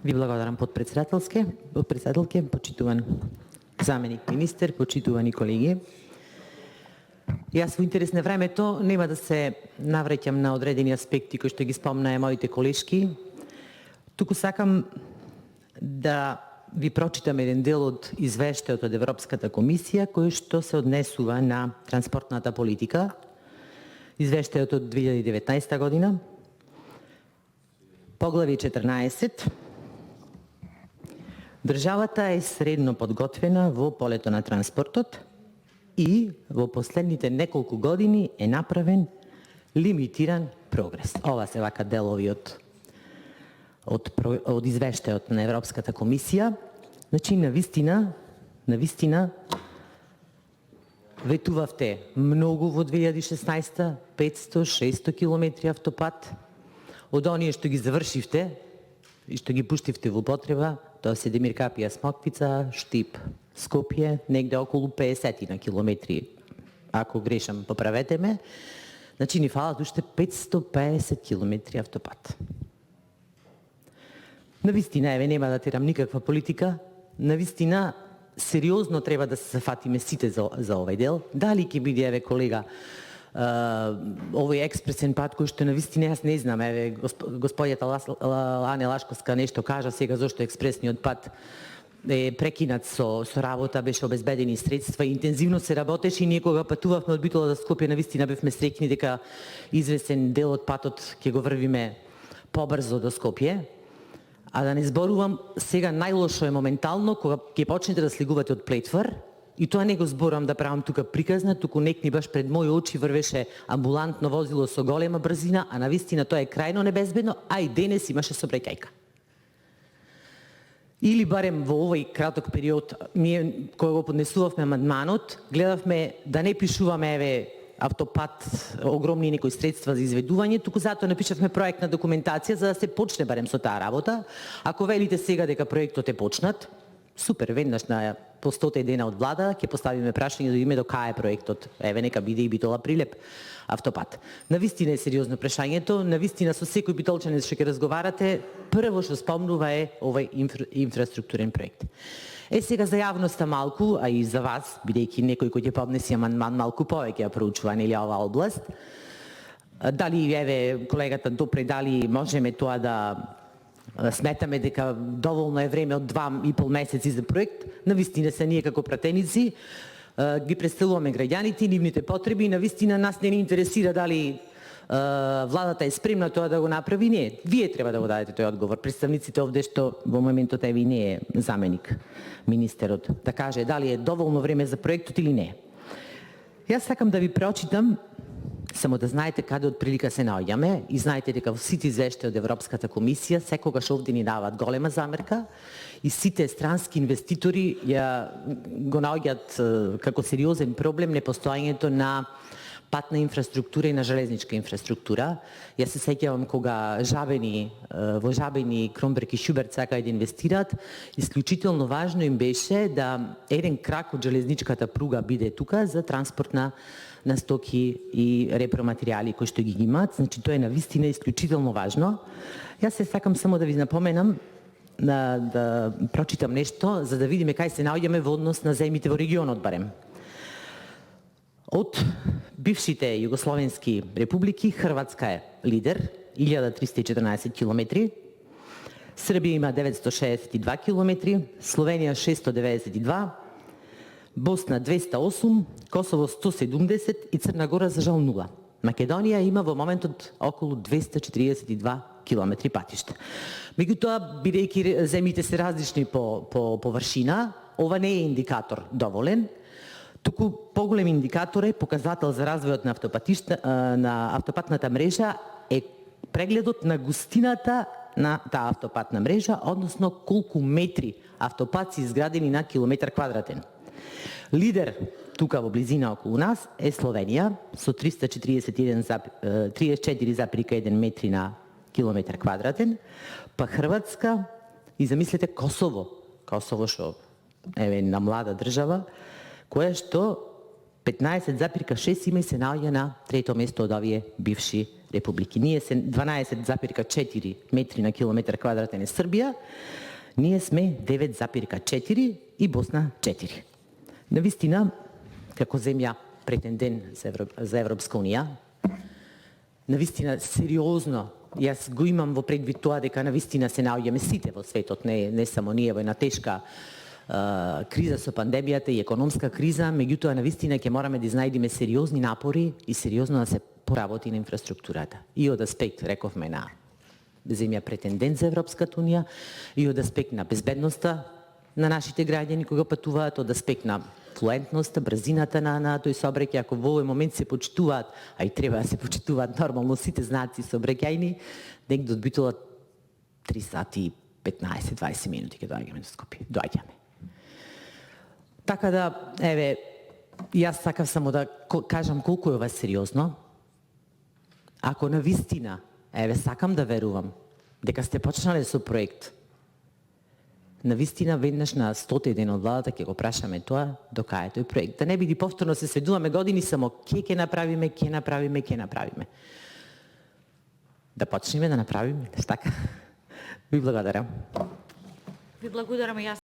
Ви благодарам подпредседателке, почитуван заменик министер, почитувани колеги. Јас во интерес на времето нема да се навреќам на одредени аспекти кои што ги спомнаа моите колешки. Туку сакам да ви прочитам еден дел од извештајот од Европската комисија кој што се однесува на транспортната политика. Извештајот од 2019 година. Поглави 14. Државата е средно подготвена во полето на транспортот и во последните неколку години е направен лимитиран прогрес. Ова се вака делови од извештајот на Европската комисија. Значи, навистина, ветувавте многу во 2016, 500-600 километри автопат. Од оние што ги завршивте и што ги пуштивте во употреба, тоа се Демир Капија, Смоквица, Штип, Скопје, негде околу 50 на километри. Ако грешам, поправете ме. Значи, ни фалат уште 550 километри автопат. Навистина, еве, нема да терам никаква политика. Навистина, сериозно треба да се зафатиме сите за овој дел. Дали ќе биде, еве, колега, овој експресен пат кој што навистина јас не знам, еве господјата Ане Лашковска нешто кажа сега зошто експресниот пат е прекинат со работа, беше обезбедени средства, интензивно се работеше и ние кога патувавме од Битола до Скопје навистина бевме среќни дека извесен дел од патот ќе го врвиме побрзо до Скопје. А да не зборувам, сега најлошо е моментално кога ќе почнете да слегувате од Плетвар. И тоа не го зборам да правам тука приказна, туку некни баш пред мои очи врвеше амбулантно возило со голема брзина, а навистина тоа е крајно небезбедно, а и денес имаше сообраќајка. Или барем во овој краток период, ние кога го поднесувавме амандманот, гледавме да не пишуваме еве автопат, огромни некои средства за изведување, туку затоа напишавме проектна документација за да се почне барем со таа работа. Ако велите сега дека проектот е почнат, супер, веднаш на по 100 дена од влада ќе поставиме прашање да видиме до кај е проектот. Еве нека биде и Битола Прилеп автопат. Навистина е сериозно прашањето, навистина со секој битолчанец што ќе разговарате, прво што спомнува е овој инфраструктурен проект. Сега за јавноста малку, а и за вас, бидејќи некој кој ќе поднеси амандман малку повеќе ја проучува нели оваа област. Дали еве колегата допре дали можеме тоа да сметаме дека доволно е време од 2,5 месеци за проект, навистина се ние како пратеници ги представуваме граѓаните, нивните потреби и навистина нас не ни интересира дали владата е спремна тоа да го направи, не. Вие треба да го дадете тој одговор, представниците овде што во моментот еви не е заменик министерот, да каже дали е доволно време за проектот или не. Јас сакам да ви прочитам само да знаете каде од прилика се наоѓаме и знаете дека во сите извештаи од Европската комисија секогаш овде ни даваат голема замерка и сите странски инвеститори го наоѓаат како сериозен проблем непостојањето на патна инфраструктура и на железничка инфраструктура. Јас се сеќавам кога во Жабени, Кромберг и Шуберт сакаа да инвестираат, исклучително важно им беше да еден крак од железничката пруга биде тука за транспорт на стоки и репроматеријали кои што ги имаат. Значи тоа е навистина исклучително важно. Јас се сакам само да ви напоменам да прочитам нешто за да видиме кај се наоѓаме во однос на земјите во регионот барем. Од бившите југословенски републики, Хрватска е лидер, 1314 километри, Србија има 962 километри, Словенија 692, Босна 208, Косово 170 и Црна Гора за жал 0. Македонија има во моментот околу 242 километри патишта. Меѓутоа, бидејќи земјите се различни по површина, ова не е индикатор доволен, туку поголем индикатор е показател за развојот на автопатната мрежа е прегледот на густината на таа автопатна мрежа, односно колку метри автопат се изградени на километар квадратен. Лидер тука во близина околу нас е Словенија со 34,1 метри на километар квадратен, па Хрватска и замислете Косово што е на млада држава, која што 15,6 има и се наоѓа на трето место од овие бивши републики. Ние се 12,4 метри на километар квадратен е Србија, ние сме 9,4 и Босна 4. Навистина, како земја претендент за Европска унија, навистина сериозно, јас го имам во предвид тоа дека навистина се наоѓаме сите во светот, не само ние во една тешка криза со пандемијата и економска криза, меѓутоа навистина ќе мораме да изнајдеме сериозни напори и сериозно да се поработи на инфраструктурата. И од аспект, рековме, на земја претендент за Европската унија, и од аспект на безбедноста на нашите граѓани кога патуваат, од аспект на флуентноста, брзината на тој сообраќај. Ако во овој момент се почитуваат, а и треба да се почитуваат нормално сите знаци сообраќајни, негде од Битола 3 сати и 15-20 минути ќе доаѓаме до Скопје. Доаѓаме. Така да, еве, јас сакав само да кажам колку е ова сериозно. Ако навистина, еве, сакам да верувам дека сте почнале со проект, навистина веднаш на 100 ден од владата ќе го прашаме тоа до кај е тој проект. Да не биде повторно се сведуваме години само ќе направиме. Да почнеме да направиме, така? Ви благодарам. Ви благодарам и јас.